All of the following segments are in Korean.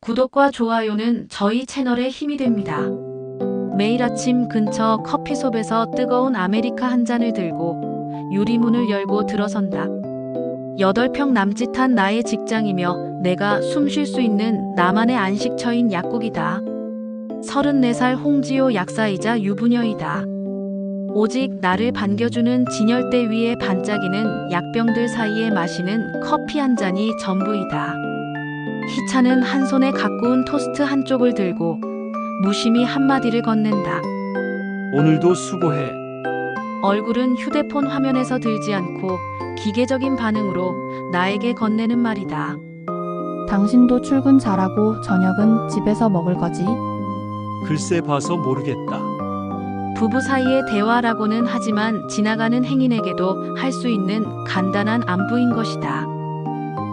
구독과 좋아요는 저희 채널의 힘이 됩니다. 매일 아침 근처 커피숍에서 뜨거운 아메리카 한 잔을 들고 유리문을 열고 들어선다. 8평 남짓한 나의 직장이며 내가 숨 쉴 수 있는 나만의 안식처인 약국이다. 34살 홍지호 약사이자 유부녀이다. 오직 나를 반겨주는 진열대 위에 반짝이는 약병들 사이에 마시는 커피 한 잔이 전부이다. 희찬은 한 손에 가꾸은 토스트 한쪽을 들고 무심히 한마디를 건넨다. 오늘도 수고해. 얼굴은 휴대폰 화면에서 들지 않고 기계적인 반응으로 나에게 건네는 말이다. 당신도 출근 잘하고 저녁은 집에서 먹을 거지? 글쎄 봐서 모르겠다. 부부 사이의 대화라고는 하지만 지나가는 행인에게도 할 수 있는 간단한 안부인 것이다.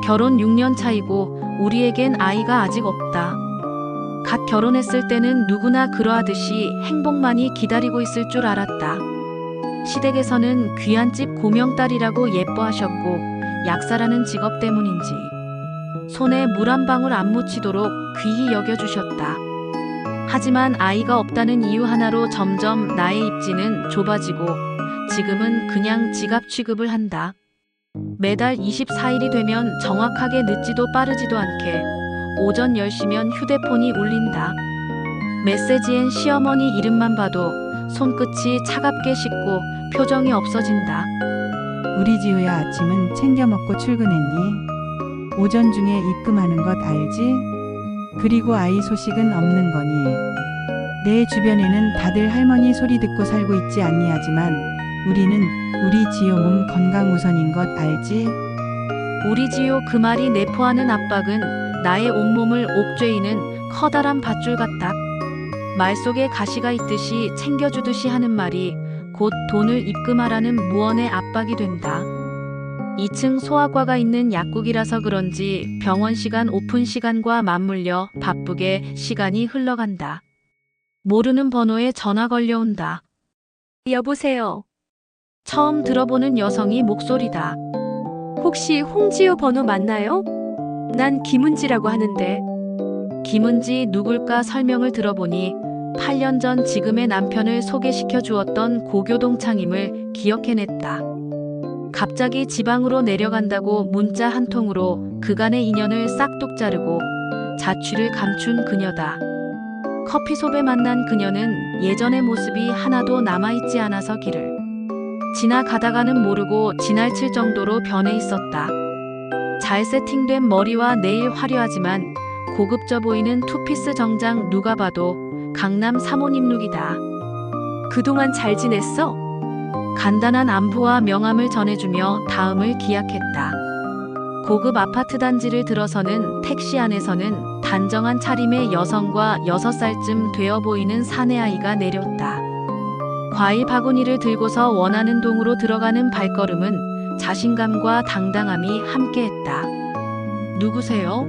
결혼 6년 차이고 우리에겐 아이가 아직 없다. 갓 결혼했을 때는 누구나 그러하듯이 행복만이 기다리고 있을 줄 알았다. 시댁에서는 귀한 집 고명딸이라고 예뻐하셨고 약사라는 직업 때문인지 손에 물 한 방울 안 묻히도록 귀히 여겨주셨다. 하지만 아이가 없다는 이유 하나로 점점 나의 입지는 좁아지고 지금은 그냥 지갑 취급을 한다. 매달 24일이 되면 정확하게 늦지도 빠르지도 않게 오전 10시면 휴대폰이 울린다. 메시지엔 시어머니 이름만 봐도 손끝이 차갑게 식고 표정이 없어진다. 우리 지우야, 아침은 챙겨 먹고 출근했니? 오전 중에 입금하는 것 알지? 그리고 아이 소식은 없는 거니? 내 주변에는 다들 할머니 소리 듣고 살고 있지 않니? 하지만 우리는 우리 지우 몸 건강 우선인 것 알지? 우리 지요 그 말이 내포하는 압박은 나의 온몸을 옥죄이는 커다란 밧줄 같다. 말 속에 가시가 있듯이 챙겨주듯이 하는 말이 곧 돈을 입금하라는 무언의 압박이 된다. 2층 소아과가 있는 약국이라서 그런지 병원 시간 오픈 시간과 맞물려 바쁘게 시간이 흘러간다. 모르는 번호에 전화 걸려온다. 여보세요. 처음 들어보는 여성이 목소리다. 혹시 홍지호 번호 맞나요? 난 김은지라고 하는데. 김은지 누굴까 설명을 들어보니 8년 전 지금의 남편을 소개시켜 주었던 고교동창임을 기억해냈다. 갑자기 지방으로 내려간다고 문자 한 통으로 그간의 인연을 싹둑 자르고 자취를 감춘 그녀다. 커피숍에 만난 그녀는 예전의 모습이 하나도 남아있지 않아서 길을 지나가다가는 모르고 지나칠 정도로 변해 있었다. 잘 세팅된 머리와 네일 화려하지만 고급져 보이는 투피스 정장 누가 봐도 강남 사모님 룩이다. 그동안 잘 지냈어? 간단한 안부와 명함을 전해주며 다음을 기약했다. 고급 아파트 단지를 들어서는 택시 안에서는 단정한 차림의 여성과 6살쯤 되어 보이는 사내아이가 내렸다. 과일 바구니를 들고서 원하는 동으로 들어가는 발걸음은 자신감과 당당함이 함께했다. 누구세요?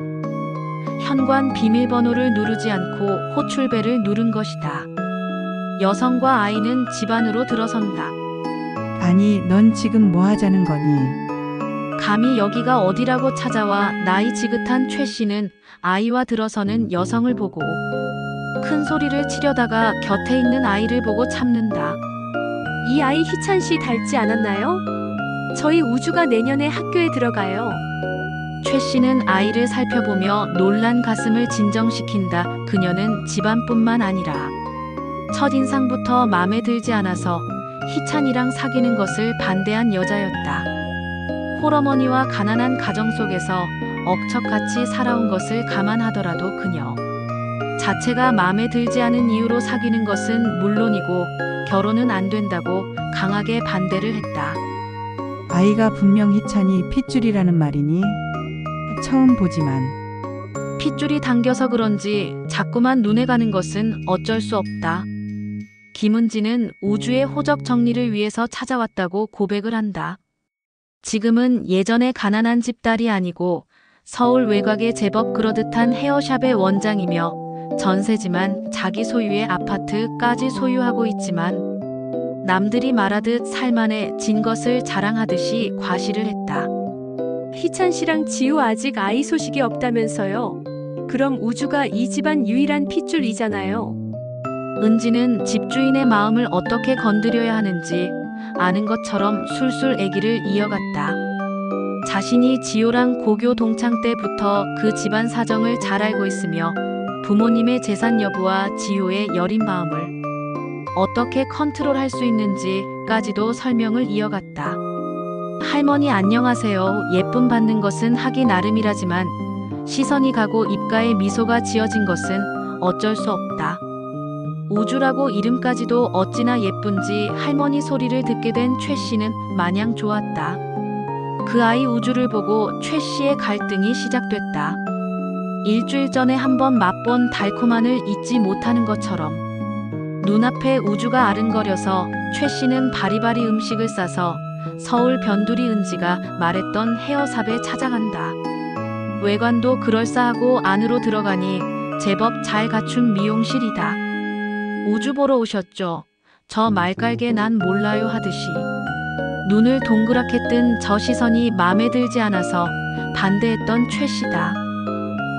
현관 비밀번호를 누르지 않고 호출벨을 누른 것이다. 여성과 아이는 집 안으로 들어선다. 아니, 넌 지금 뭐 하자는 거니? 감히 여기가 어디라고 찾아와. 나이 지긋한 최 씨는 아이와 들어서는 여성을 보고 큰 소리를 치려다가 곁에 있는 아이를 보고 참는다. 이 아이 희찬 씨 닮지 않았나요? 저희 우주가 내년에 학교에 들어가요. 최 씨는 아이를 살펴보며 놀란 가슴을 진정시킨다. 그녀는 집안뿐만 아니라 첫인상부터 마음에 들지 않아서 희찬이랑 사귀는 것을 반대한 여자였다. 홀어머니와 가난한 가정 속에서 억척같이 살아온 것을 감안하더라도 그녀 자체가 마음에 들지 않은 이유로 사귀는 것은 물론이고 결혼은 안 된다고 강하게 반대를 했다. 아이가 분명 희찬이 핏줄이라는 말이니? 처음 보지만. 핏줄이 당겨서 그런지 자꾸만 눈에 가는 것은 어쩔 수 없다. 김은지는 우주의 호적 정리를 위해서 찾아왔다고 고백을 한다. 지금은 예전의 가난한 집딸이 아니고 서울 외곽의 제법 그러듯한 헤어샵의 원장이며 전세지만 자기 소유의 아파트까지 소유하고 있지만 남들이 말하듯 살만해 진 것을 자랑하듯이 과시를 했다. 희찬 씨랑 지우 아직 아이 소식이 없다면서요. 그럼 우주가 이 집안 유일한 핏줄이잖아요. 은지는 집주인의 마음을 어떻게 건드려야 하는지 아는 것처럼 술술 애기를 이어갔다. 자신이 지효랑 고교 동창 때부터 그 집안 사정을 잘 알고 있으며 부모님의 재산 여부와 지효의 여린 마음을 어떻게 컨트롤할 수 있는지까지도 설명을 이어갔다. 할머니 안녕하세요. 예쁨 받는 것은 하기 나름이라지만 시선이 가고 입가에 미소가 지어진 것은 어쩔 수 없다. 우주라고 이름까지도 어찌나 예쁜지 할머니 소리를 듣게 된 최 씨는 마냥 좋았다. 그 아이 우주를 보고 최 씨의 갈등이 시작됐다. 일주일 전에 한번 맛본 달콤함을 잊지 못하는 것처럼 눈앞에 우주가 아른거려서 최 씨는 바리바리 음식을 싸서 서울 변두리 은지가 말했던 헤어샵에 찾아간다. 외관도 그럴싸하고 안으로 들어가니 제법 잘 갖춘 미용실이다. 우주 보러 오셨죠? 저 말깔게 난 몰라요 하듯이 눈을 동그랗게 뜬 저 시선이 마음에 들지 않아서 반대했던 최 씨다.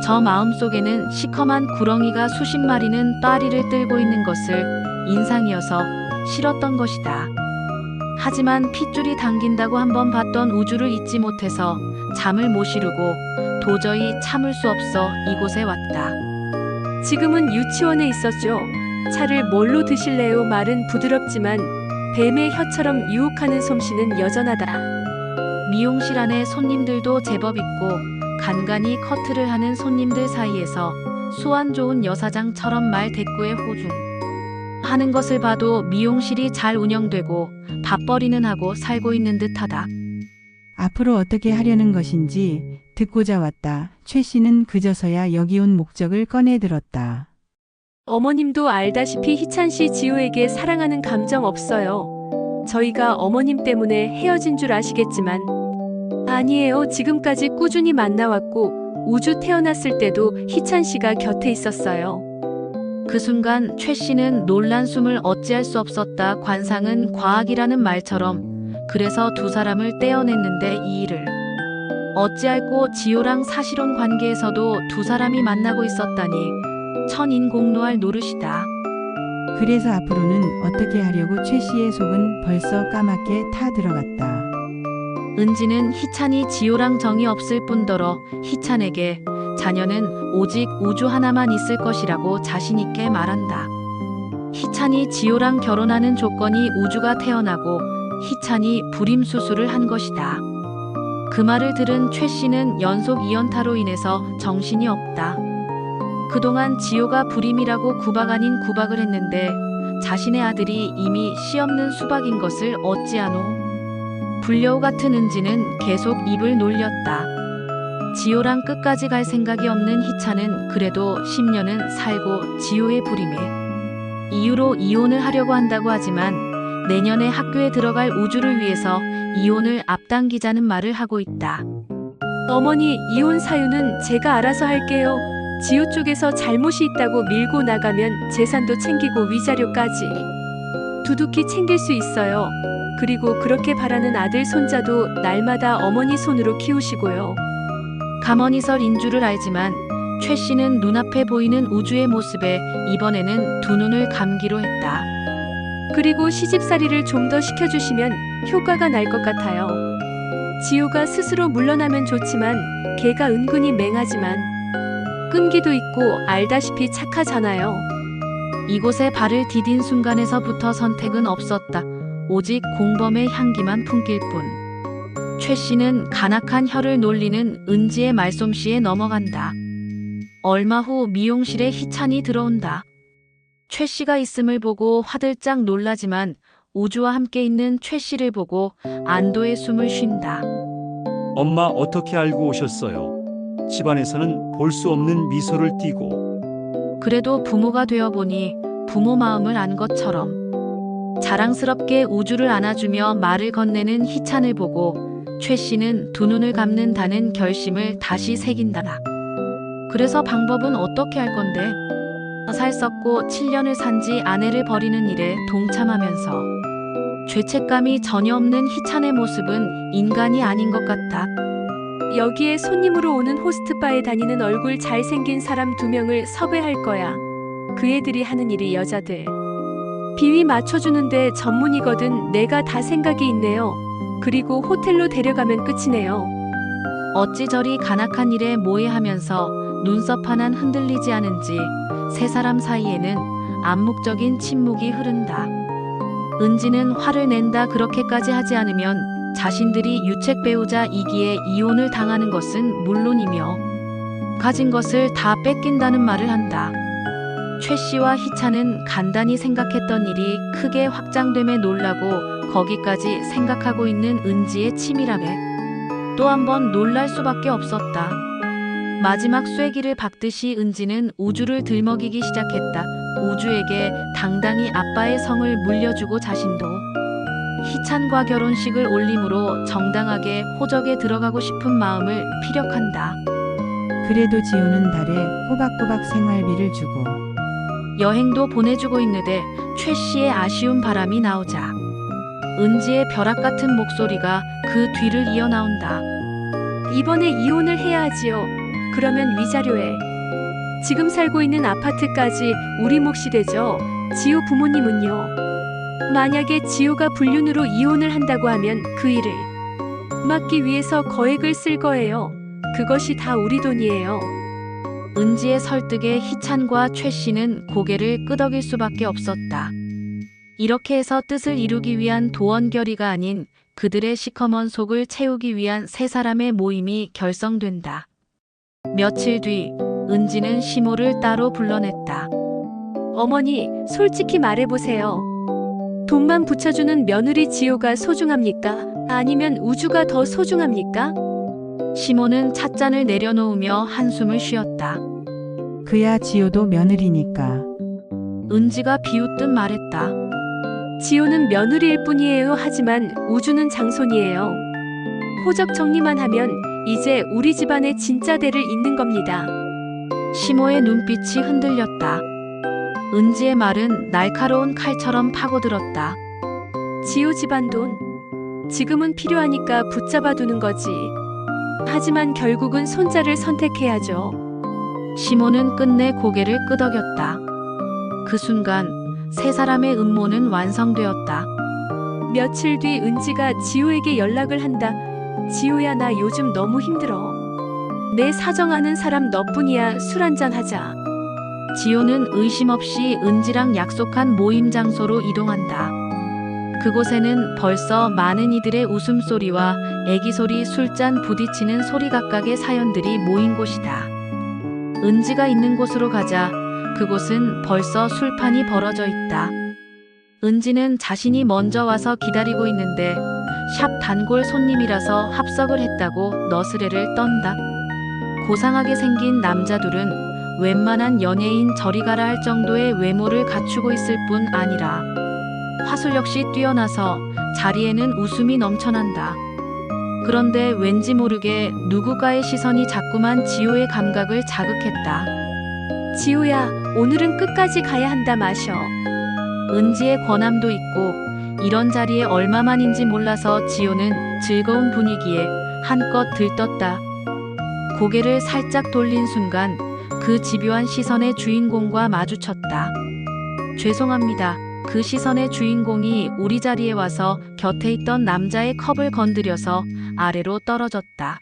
저 마음속에는 시커먼 구렁이가 수십 마리는 빠리를 들고 있는 것을 인상이어서 싫었던 것이다. 하지만 핏줄이 당긴다고 한번 봤던 우주를 잊지 못해서 잠을 못 이루고 도저히 참을 수 없어 이곳에 왔다. 지금은 유치원에 있었죠. 차를 뭘로 드실래요? 말은 부드럽지만 뱀의 혀처럼 유혹하는 솜씨는 여전하다. 미용실 안에 손님들도 제법 있고 간간히 커트를 하는 손님들 사이에서 수완 좋은 여사장처럼 말 대꾸에 호중 하는 것을 봐도 미용실이 잘 운영되고 밥벌이는 하고 살고 있는 듯하다. 앞으로 어떻게 하려는 것인지 듣고자 왔다. 최 씨는 그저서야 여기 온 목적을 꺼내 들었다. 어머님도 알다시피 희찬 씨 지효에게 사랑하는 감정 없어요. 저희가 어머님 때문에 헤어진 줄 아시겠지만 아니에요. 지금까지 꾸준히 만나왔고 우주 태어났을 때도 희찬 씨가 곁에 있었어요. 그 순간 최 씨는 놀란 숨을 어찌할 수 없었다. 관상은 과학이라는 말처럼 그래서 두 사람을 떼어냈는데 이 일을 어찌할꼬 지효랑 사실혼 관계에서도 두 사람이 만나고 있었다니 천인공노할 노릇이다. 그래서 앞으로는 어떻게 하려고 최 씨의 속은 벌써 까맣게 타 들어갔다. 은지는 희찬이 지효랑 정이 없을 뿐더러 희찬에게 자녀는 오직 우주 하나만 있을 것이라고 자신있게 말한다. 희찬이 지효랑 결혼하는 조건이 우주가 태어나고 희찬이 불임 수술을 한 것이다. 그 말을 들은 최 씨는 연속 2연타로 인해서 정신이 없다. 그동안 지효가 불임이라고 구박 아닌 구박을 했는데 자신의 아들이 이미 씨 없는 수박인 것을 어찌하노. 불려우 같은 은지는 계속 입을 놀렸다. 지효랑 끝까지 갈 생각이 없는 희찬은 그래도 10년은 살고 지효의 불임에 이유로 이혼을 하려고 한다고 하지만 내년에 학교에 들어갈 우주를 위해서 이혼을 앞당기자는 말을 하고 있다. 어머니, 이혼 사유는 제가 알아서 할게요. 지효 쪽에서 잘못이 있다고 밀고 나가면 재산도 챙기고 위자료까지 두둑히 챙길 수 있어요. 그리고 그렇게 바라는 아들 손자도 날마다 어머니 손으로 키우시고요. 가머니설인 줄을 알지만 최 씨는 눈앞에 보이는 우주의 모습에 이번에는 두 눈을 감기로 했다. 그리고 시집살이를 좀 더 시켜주시면 효과가 날 것 같아요. 지효가 스스로 물러나면 좋지만 걔가 은근히 맹하지만 끈기도 있고 알다시피 착하잖아요. 이곳에 발을 디딘 순간에서부터 선택은 없었다. 오직 공범의 향기만 풍길 뿐. 최 씨는 간악한 혀를 놀리는 은지의 말솜씨에 넘어간다. 얼마 후 미용실에 희찬이 들어온다. 최 씨가 있음을 보고 화들짝 놀라지만 우주와 함께 있는 최 씨를 보고 안도의 숨을 쉰다. 엄마 어떻게 알고 오셨어요? 집안에서는 볼 수 없는 미소를 띠고 그래도 부모가 되어 보니 부모 마음을 안 것처럼 자랑스럽게 우주를 안아주며 말을 건네는 희찬을 보고 최 씨는 두 눈을 감는다는 결심을 다시 새긴다. 그래서 방법은 어떻게 할 건데? 살 썩고 7년을 산 지 아내를 버리는 일에 동참하면서 죄책감이 전혀 없는 희찬의 모습은 인간이 아닌 것 같다. 여기에 손님으로 오는 호스트바에 다니는 얼굴 잘생긴 사람 2명을 섭외할 거야. 그 애들이 하는 일이 여자들 비위 맞춰주는데 전문이거든. 내가 다 생각이 있네요. 그리고 호텔로 데려가면 끝이네요. 어찌 저리 간악한 일에 모해하면서 눈썹 하나 흔들리지 않은지 세 사람 사이에는 암묵적인 침묵이 흐른다. 은지는 화를 낸다. 그렇게까지 하지 않으면 자신들이 유책 배우자이기에 이혼을 당하는 것은 물론이며 가진 것을 다 뺏긴다는 말을 한다. 최 씨와 희찬은 간단히 생각했던 일이 크게 확장됨에 놀라고 거기까지 생각하고 있는 은지의 치밀함에 또 한 번 놀랄 수밖에 없었다. 마지막 쐐기를 박듯이 은지는 우주를 들먹이기 시작했다. 우주에게 당당히 아빠의 성을 물려주고 자신도 희찬과 결혼식을 올림으로 정당하게 호적에 들어가고 싶은 마음을 피력한다. 그래도 지우는 달에 꼬박꼬박 생활비를 주고 여행도 보내주고 있는데 최 씨의 아쉬운 바람이 나오자 은지의 벼락 같은 목소리가 그 뒤를 이어 나온다. 이번에 이혼을 해야 하지요. 그러면 위자료에 지금 살고 있는 아파트까지 우리 몫이 되죠. 지호 부모님은요. 만약에 지호가 불륜으로 이혼을 한다고 하면 그 일을 막기 위해서 거액을 쓸 거예요. 그것이 다 우리 돈이에요. 은지의 설득에 희찬과 최 씨는 고개를 끄덕일 수밖에 없었다. 이렇게 해서 뜻을 이루기 위한 도원결의가 아닌 그들의 시커먼 속을 채우기 위한 세 사람의 모임이 결성된다. 며칠 뒤 은지는 시모를 따로 불러냈다. 어머니, 솔직히 말해보세요. 돈만 붙여주는 며느리 지호가 소중합니까? 아니면 우주가 더 소중합니까? 시모는 찻잔을 내려놓으며 한숨을 쉬었다. 그야 지호도 며느리니까. 은지가 비웃듯 말했다. 지호는 며느리일 뿐이에요. 하지만 우주는 장손이에요. 호적 정리만 하면 이제 우리 집안의 진짜 대를 잇는 겁니다. 시모의 눈빛이 흔들렸다. 은지의 말은 날카로운 칼처럼 파고들었다. 지호 집안 돈. 지금은 필요하니까 붙잡아 두는 거지. 하지만 결국은 손자를 선택해야죠. 시모는 끝내 고개를 끄덕였다. 그 순간 세 사람의 음모는 완성되었다. 며칠 뒤 은지가 지호에게 연락을 한다. 지호야, 나 요즘 너무 힘들어. 내 사정 아는 사람 너뿐이야. 술 한잔 하자. 지호는 의심 없이 은지랑 약속한 모임 장소로 이동한다. 그곳에는 벌써 많은 이들의 웃음소리와 애기소리, 술잔 부딪히는 소리 각각의 사연들이 모인 곳이다. 은지가 있는 곳으로 가자 그곳은 벌써 술판이 벌어져 있다. 은지는 자신이 먼저 와서 기다리고 있는데 샵 단골 손님이라서 합석을 했다고 너스레를 떤다. 고상하게 생긴 남자 둘은 웬만한 연예인 저리 가라 할 정도의 외모를 갖추고 있을 뿐 아니라 화술 역시 뛰어나서 자리에는 웃음이 넘쳐난다. 그런데 왠지 모르게 누군가의 시선이 자꾸만 지호의 감각을 자극했다. 지호야, 오늘은 끝까지 가야 한다. 마셔. 은지의 권함도 있고 이런 자리에 얼마만인지 몰라서 지호는 즐거운 분위기에 한껏 들떴다. 고개를 살짝 돌린 순간 그 집요한 시선의 주인공과 마주쳤다. 죄송합니다. 그 시선의 주인공이 우리 자리에 와서 곁에 있던 남자의 컵을 건드려서 아래로 떨어졌다.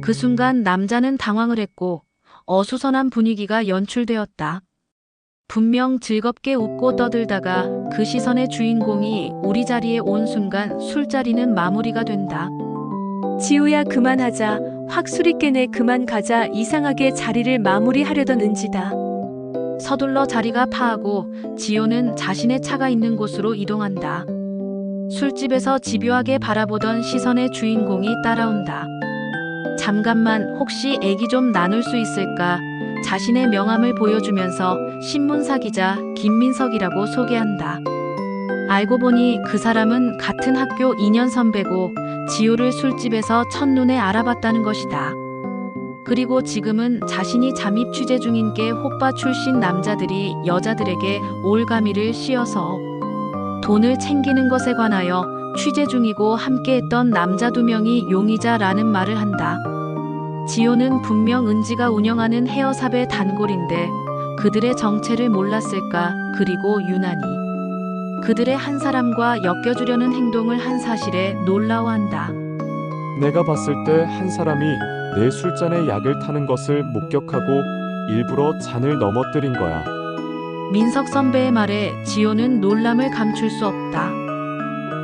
그 순간 남자는 당황을 했고 어수선한 분위기가 연출되었다. 분명 즐겁게 웃고 떠들다가 그 시선의 주인공이 우리 자리에 온 순간 술자리는 마무리가 된다. 지호야, 그만하자. 확 술이 깨네. 그만 가자. 이상하게 자리를 마무리하려던 은지다. 서둘러 자리가 파하고 지호는 자신의 차가 있는 곳으로 이동한다. 술집에서 집요하게 바라보던 시선의 주인공이 따라온다. 잠깐만, 혹시 얘기 좀 나눌 수 있을까? 자신의 명함을 보여주면서 신문사 기자 김민석이라고 소개한다. 알고 보니 그 사람은 같은 학교 2년 선배고 지호를 술집에서 첫눈에 알아봤다는 것이다. 그리고 지금은 자신이 잠입 취재 중인 게 호빠 출신 남자들이 여자들에게 올가미를 씌워서 돈을 챙기는 것에 관하여 취재 중이고 함께했던 남자 2명이 용의자라는 말을 한다. 지호는 분명 은지가 운영하는 헤어샵의 단골인데 그들의 정체를 몰랐을까? 그리고 유난히 그들의 한 사람과 엮여주려는 행동을 한 사실에 놀라워한다. 내가 봤을 때 한 사람이 내 술잔에 약을 타는 것을 목격하고 일부러 잔을 넘어뜨린 거야. 민석 선배의 말에 지호는 놀람을 감출 수 없다.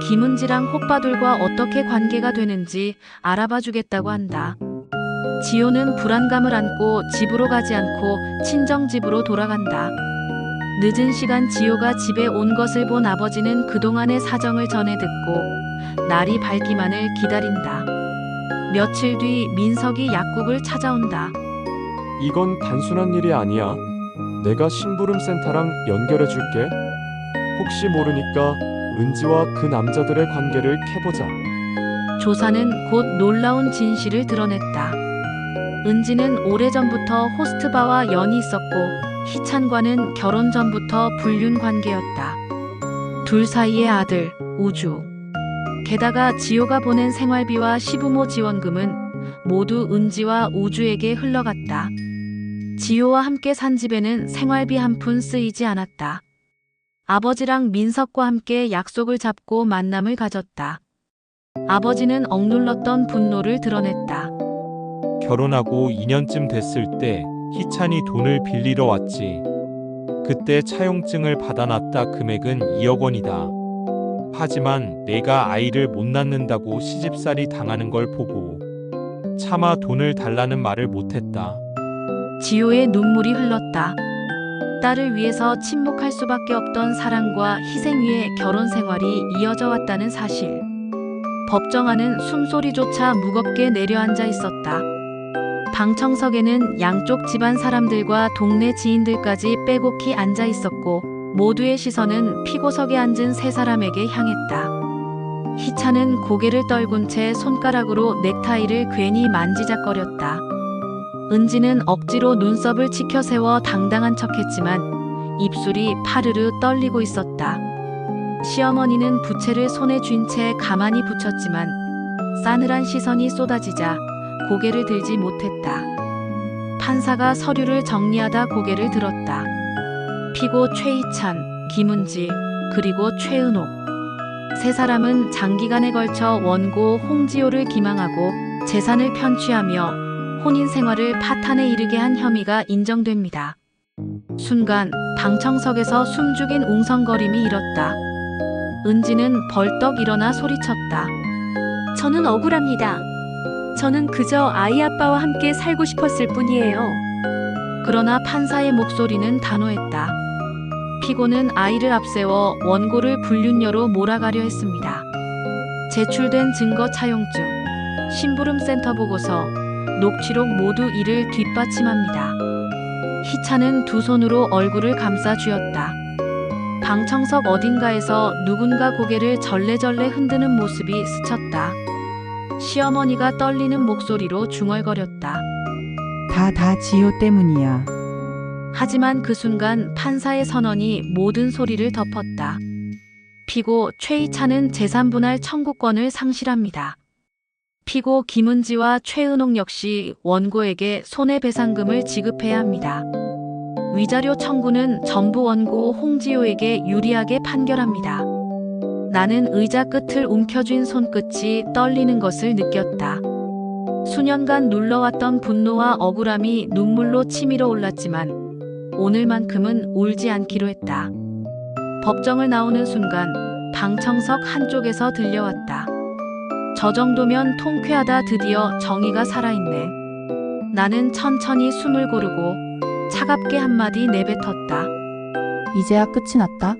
김은지랑 호빠둘과 어떻게 관계가 되는지 알아봐 주겠다고 한다. 지호는 불안감을 안고 집으로 가지 않고 친정집으로 돌아간다. 늦은 시간 지호가 집에 온 것을 본 아버지는 그동안의 사정을 전해 듣고 날이 밝기만을 기다린다. 며칠 뒤 민석이 약국을 찾아온다. 이건 단순한 일이 아니야. 내가 심부름센터랑 연결해 줄게. 혹시 모르니까 은지와 그 남자들의 관계를 캐보자. 조사는 곧 놀라운 진실을 드러냈다. 은지는 오래전부터 호스트바와 연이 있었고 희찬과는 결혼 전부터 불륜 관계였다. 둘 사이의 아들, 우주. 게다가 지호가 보낸 생활비와 시부모 지원금은 모두 은지와 우주에게 흘러갔다. 지호와 함께 산 집에는 생활비 한 푼 쓰이지 않았다. 아버지랑 민석과 함께 약속을 잡고 만남을 가졌다. 아버지는 억눌렀던 분노를 드러냈다. 결혼하고 2년쯤 됐을 때 희찬이 돈을 빌리러 왔지. 그때 차용증을 받아놨다. 금액은 2억 원이다. 하지만 내가 아이를 못 낳는다고 시집살이 당하는 걸 보고 차마 돈을 달라는 말을 못했다. 지호의 눈물이 흘렀다. 딸을 위해서 침묵할 수밖에 없던 사랑과 희생 위에 결혼 생활이 이어져 왔다는 사실. 법정안은 숨소리조차 무겁게 내려앉아 있었다. 방청석에는 양쪽 집안 사람들과 동네 지인들까지 빼곡히 앉아 있었고 모두의 시선은 피고석에 앉은 세 사람에게 향했다. 희찬은 고개를 떨군 채 손가락으로 넥타이를 괜히 만지작거렸다. 은지는 억지로 눈썹을 치켜 세워 당당한 척했지만 입술이 파르르 떨리고 있었다. 시어머니는 부채를 손에 쥔 채 가만히 붙였지만 싸늘한 시선이 쏟아지자 고개를 들지 못했다. 판사가 서류를 정리하다 고개를 들었다. 피고 최희찬, 김은지, 그리고 최은옥. 세 사람은 장기간에 걸쳐 원고 홍지호를 기망하고 재산을 편취하며 혼인 생활을 파탄에 이르게 한 혐의가 인정됩니다. 순간 방청석에서 숨죽인 웅성거림이 일었다. 은지는 벌떡 일어나 소리쳤다. 저는 억울합니다. 저는 그저 아이 아빠와 함께 살고 싶었을 뿐이에요. 그러나 판사의 목소리는 단호했다. 피고는 아이를 앞세워 원고를 불륜녀로 몰아가려 했습니다. 제출된 증거 차용증, 심부름센터 보고서, 녹취록 모두 이를 뒷받침합니다. 희찬은 두 손으로 얼굴을 감싸 쥐었다. 방청석 어딘가에서 누군가 고개를 절레절레 흔드는 모습이 스쳤다. 시어머니가 떨리는 목소리로 중얼거렸다. 다 지호 때문이야. 하지만 그 순간 판사의 선언이 모든 소리를 덮었다. 피고 최희찬은 재산분할 청구권을 상실합니다. 피고 김은지와 최은옥 역시 원고에게 손해배상금을 지급해야 합니다. 위자료 청구는 전부 원고 홍지호에게 유리하게 판결합니다. 나는 의자 끝을 움켜쥔 손끝이 떨리는 것을 느꼈다. 수년간 눌러왔던 분노와 억울함이 눈물로 치밀어 올랐지만 오늘만큼은 울지 않기로 했다. 법정을 나오는 순간 방청석 한쪽에서 들려왔다. 저 정도면 통쾌하다. 드디어 정의가 살아있네. 나는 천천히 숨을 고르고 차갑게 한마디 내뱉었다. 이제야 끝이 났다.